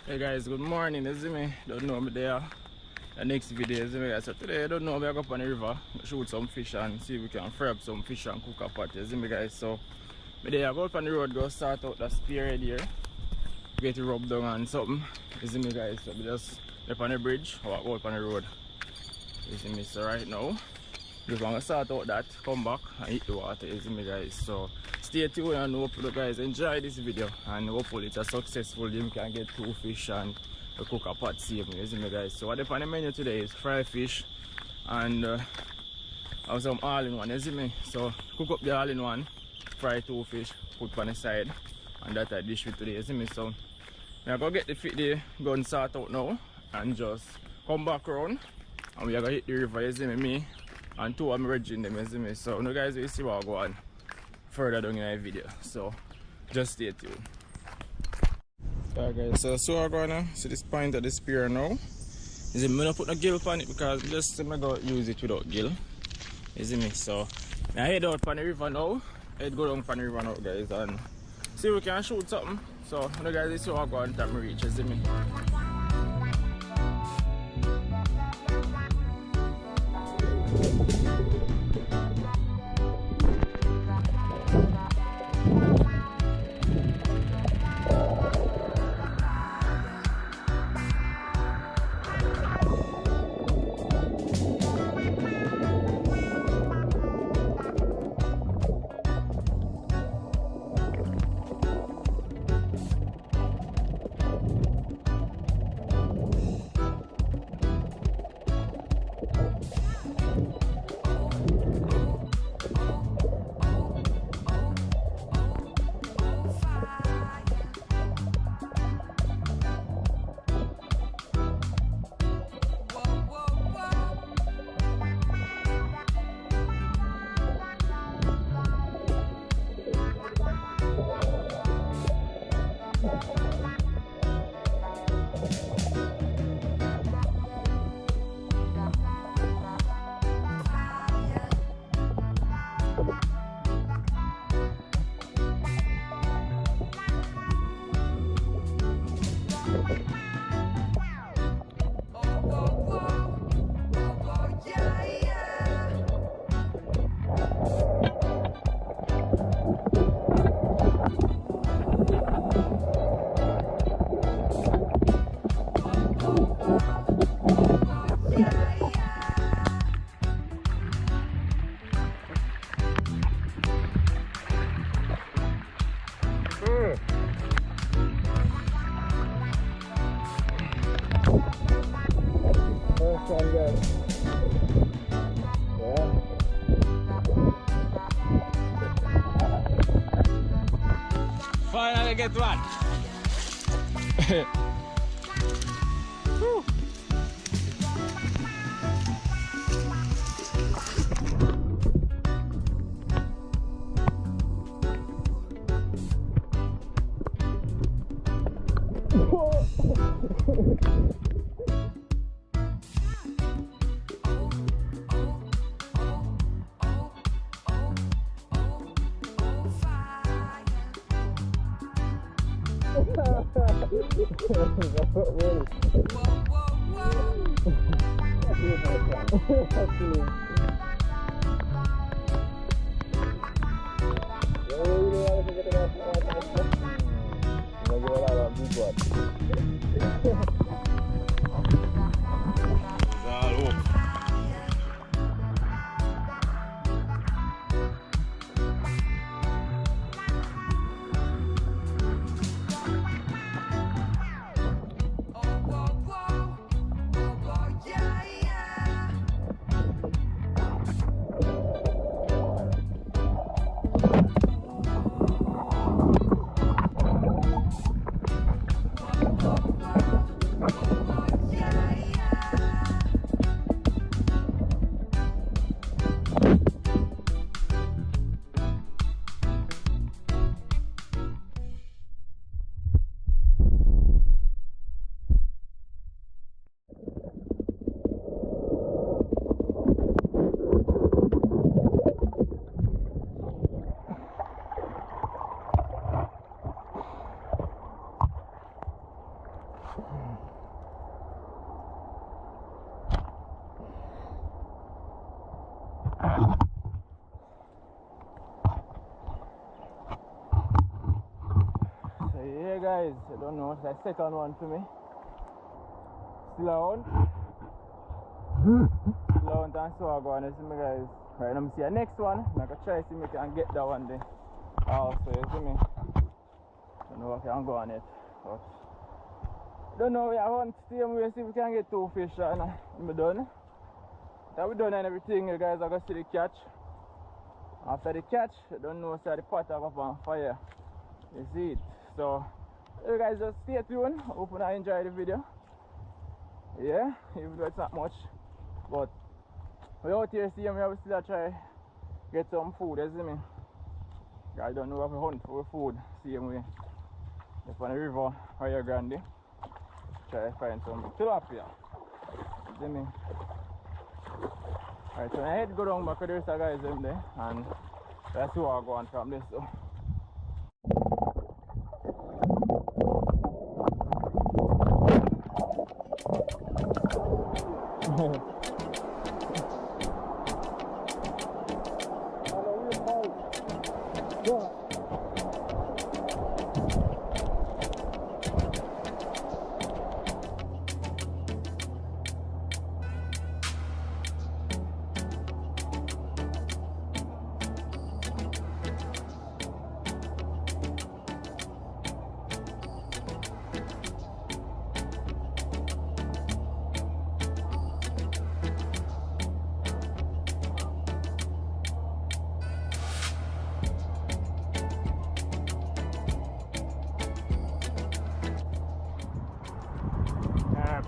Hey guys, good morning. You see me? Don't know me there. The next video, you see me guys. So today I don't know, I go up on the river, shoot some fish and see if we can fry up some fish and cook a pot. You see me guys. So me there I go up on the road, go start out the spearhead here. Get it rubbed down and something. You see me guys. So we just up on the bridge or go up on the road. You see me, so right now just want to start out that, come back and hit the water. You see me guys. So stay tuned and hope you guys enjoy this video and hopefully it's a successful. You can get 2 fish and cook a pot save me. You see me guys. So what on the menu today is fried fish and have some all-in-one. You see me. So cook up the all-in-one, fry 2 fish, put on the side, and that I dish with today. You see me. So I'm gonna get the gun sort out now and just come back around and we are gonna hit the river. You see me and 2 of my regin them. You see me. So now guys will see what I go on further down in the video, so just stay tuned. Alright guys, so I'm gonna see this point of the spear now. Is it, I'm gonna put no gill on it because just I'm gonna use it without gill. You see me? So I head out on the river now. Head go down on the river now guys and see if we can shoot something. So now guys see what I go on time reach. You see me? Finally get one. Yeah guys, I don't know, it's the second one for me. Still around. Still around and so I go on, you see me guys. Right now I see the next one, I'm gonna try to see if I can get that one there. Also, you see me. I don't know if I can go on it. But I don't know, I want to see if we can get 2 fish and I'm done. That we done and everything, you guys are gonna see the catch. After the catch, I don't know, so the pot are up on fire. You see it. So you guys just stay tuned. Hope you enjoy the video. Yeah, even though it's not much. But we out here see me, I will still try get some food, you see me. I don't know if we hunt for food, same way. Just on the river, Rio Grande. Try to find some tilapia. You see me. Alright, so I head go down back to the rest of the guys in there and that's where I go on from this though.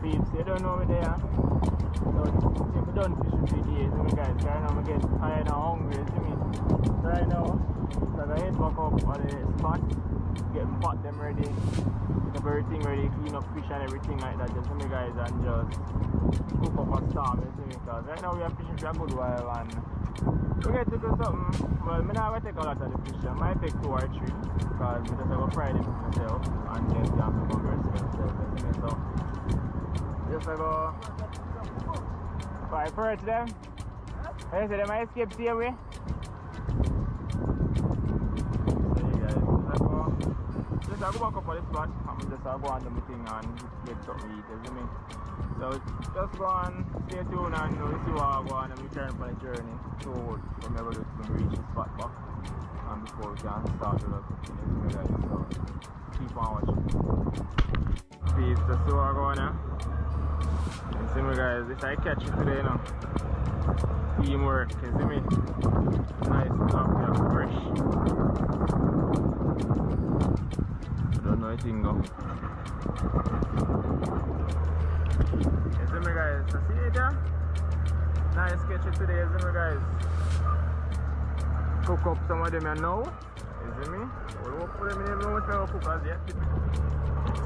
Peeps, you don't know me there. So if you done fishing for days, see me guys, right now I get tired and hungry, see me. So right now, so I head back up on the spot, get pot them ready, get everything ready, clean up fish and everything like that, just see me guys, and just cook up a storm, you see me, because right now we are fishing for a good while and we get to do something. Well, I'm not going to take a lot of the fish, I might take 2 or 3 because we just have to fry them myself and then we have to go myself, you see me, so just go 5 birds them. I said they might escape same way. So you guys, just go back up on the spot. I'm just go on the meeting and get something to eat, you see me? So just go on, stay tuned and we'll see what I go on and we turn on the journey towards from where we reach the spot back and before we can start with the cooking, you see me guys? So keep on watching. Peace, just see what I go on now. You see me guys, this I catch it today now. Teamwork, you see me? Nice stuff, yeah, fresh. I don't know anything though. You see me guys, so see it yeah? Nice catch it today, you see me guys? Cook up some of them here now. You see me? We'll work for them in the moment I cook as yet.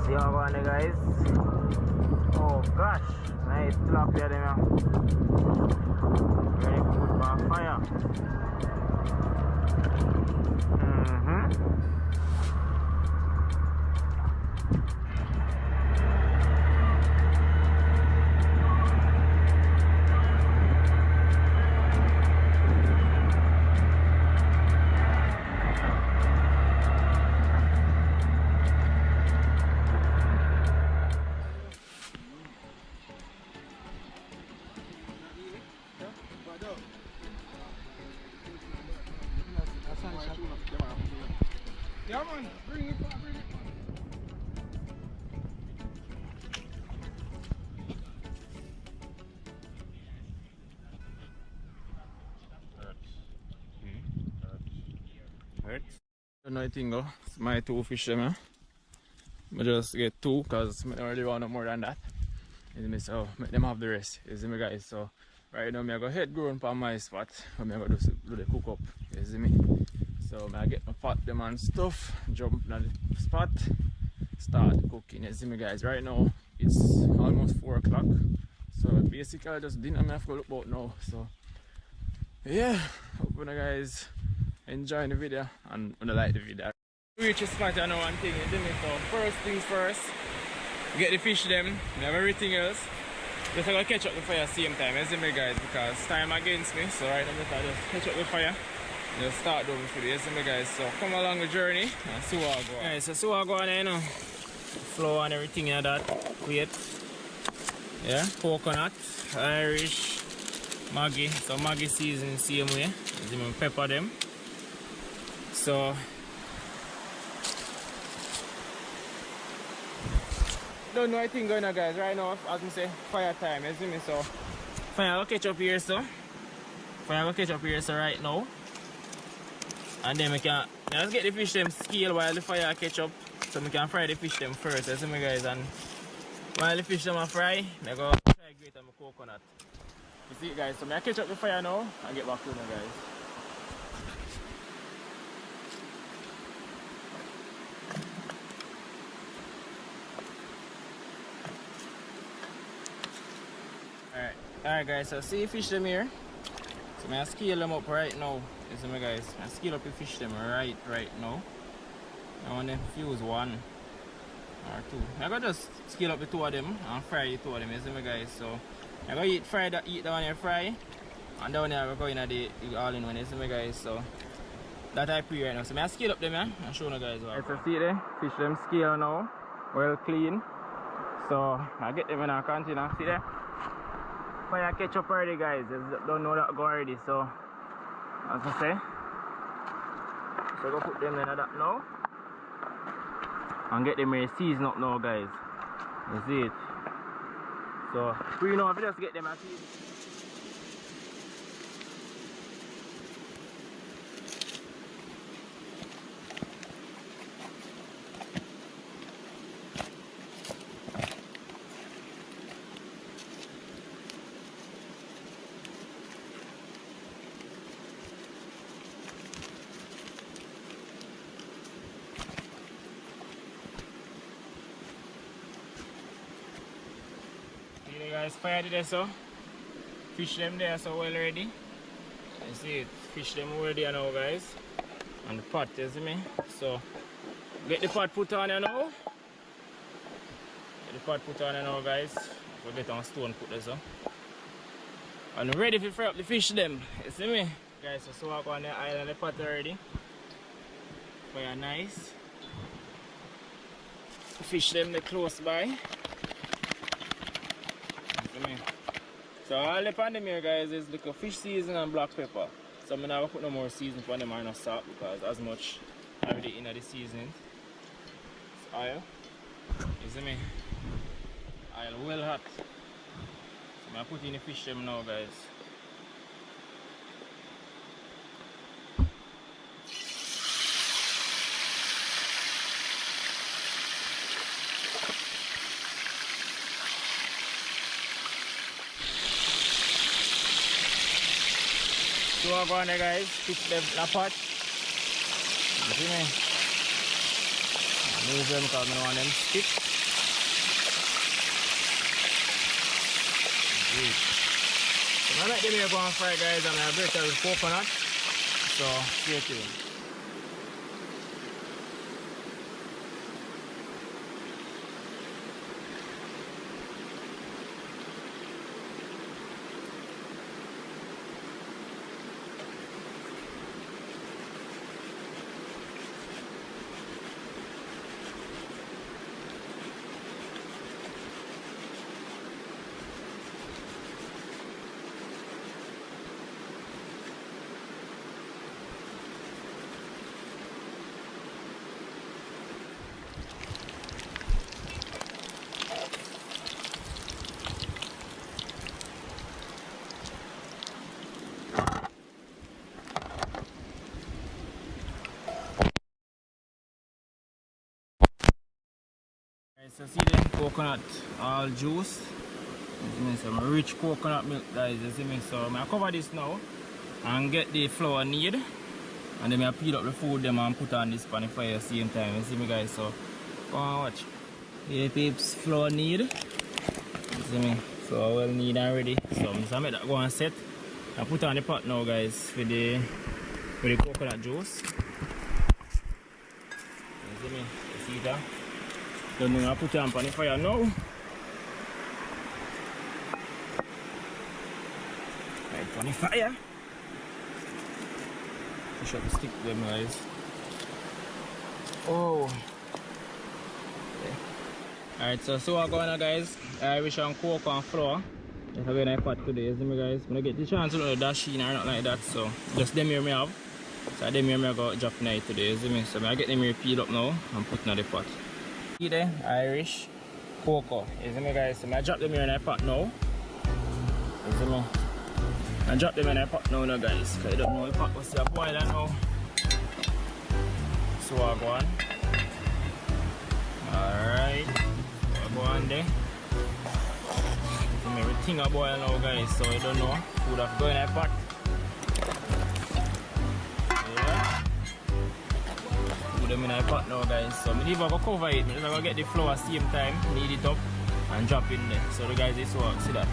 See how I go on guys. Oh gosh, nice tilapia there now. Very good by fire. Yeah man, bring it. Hurts. Don't know anything though. It's my 2 fish there, I just get 2 because I don't really want no more than that. You see me? So make them have the rest. You see me guys? So right now I go head growing on my spot. I'm gonna do the cook up. You see me? So I get my pot them and stuff, jump on the spot, start cooking. You see me guys? Right now it's almost 4 o'clock. So basically just dinner I have to look about now. So yeah, hope you guys enjoy the video and like the video. Reach a spot, I know one thing, you see me? So first things first, get the fish them, we have everything else. Just I gotta catch up the fire same time, you see me guys, because time against me. So right now I just catch up the fire Just start over for you see me guys. So come along the journey and see what I go on. Alright, so see what I go on there, you know. Flour and everything like that. Wait. Yeah, coconut, Irish, Maggi. So Maggi season same way. You pepper them. So don't know anything going on guys. Right now, as I say, fire time, you see me? So fire will catch up here so. Fire will catch up here so right now. And then we can let's get the fish them scale while the fire catch up. So we can fry the fish them first, you see me guys, and while the fish them are fry, I go try grate on my coconut. You see it guys, so I catch up the fire now and get back to you guys. Alright guys, so see the fish them here. So I scale them up right now. You see me guys, I scale up the fish them right now. I want to fuse one or two. I gotta just scale up the two of them and fry the two of them, you see me guys. So I gotta eat that one here fry, and down here I go in the all in one, you see me guys. So that I pre right now. So I scale up them here and show you guys what. Let's see there, fish them scale now, well clean. So I get them in a container, see there? Fire catch up already guys, you don't know that go already, so as I say. So go put them in that now. And get them ready season up now guys. You see it. So we know if you just get them at season. Guys, fire there so fish them there so well ready. You see it, fish them already now guys, and the pot, you see me. So get the pot put on here now. Get the pot put on here now guys. We'll get on stone put there so, and ready to fry up the fish them, you see me guys. So I go on the island, the pot already fire nice. Fish them they close by. So all the pan them here guys is like a fish season and black pepper. So I'm not put no more season for them or no salt because as much already in the seasoning. It's oil. You see me? Oil well hot. So I'm putting the fish them now guys. So I go on there guys, fish them in a pot. You see me? Move them because I don't want them stick. So I let them here go and fry guys, and I break it with coconut. So stay tuned. So see the coconut all juice. You see some rich coconut milk guys, you see me. So I cover this now and get the flour need, and then I peel up the food them and put on this pan the fire at the same time. You see me guys, so come on watch. Here peeps, flour need. You see me? So well need and ready. So I make that go and set. I put on the pot now guys with the coconut juice. You see me? You see that? Then I'm going to put it on the fire now. Right on the fire. Fish up the stick them guys. Oh. Yeah. Alright, so what going on guys? Irish and coke and flour. That's how I pot today, you see me guys? I'm gonna get the chance to do the dash in or not like that, so just them here me have. So them here me go drop night today, you see me? So I get them here peeled up now and put in the pot. See there, Irish cocoa, you see me guys? So I drop them here in the pot now. You see me? I drop them in the pot now guys, because I don't know the pot was still boiling now. So I go on. Alright, I go on there. Everything are boiling now guys, so I don't know. Food have gone in the pot. Yeah. Put them in the pot now guys. So I'm even going to cover it. I'm going to get the flour same time, knead it up and drop in there. So the guys this work, see that.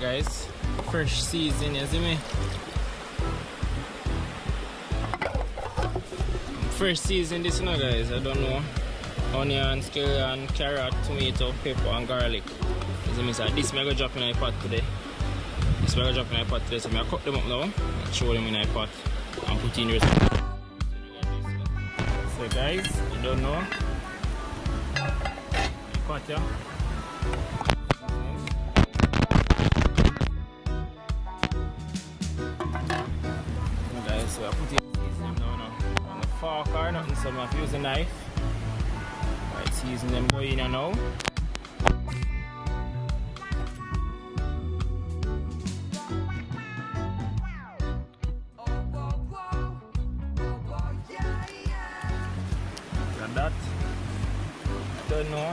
Guys, fresh season, you see me? Fresh season this now guys, I don't know. Onion, scallion, carrot, tomato, pepper and garlic. You see me? So this I'm going to drop in the pot today. This I'm going to drop in the pot today, so I'm going to cut them up now and show them in the pot and put in the recipe. So guys, you don't know. Cut ya. So I put it in now on the fork or nothing, so I'm using a knife. Right, season them go in and now. Got that. Don't know.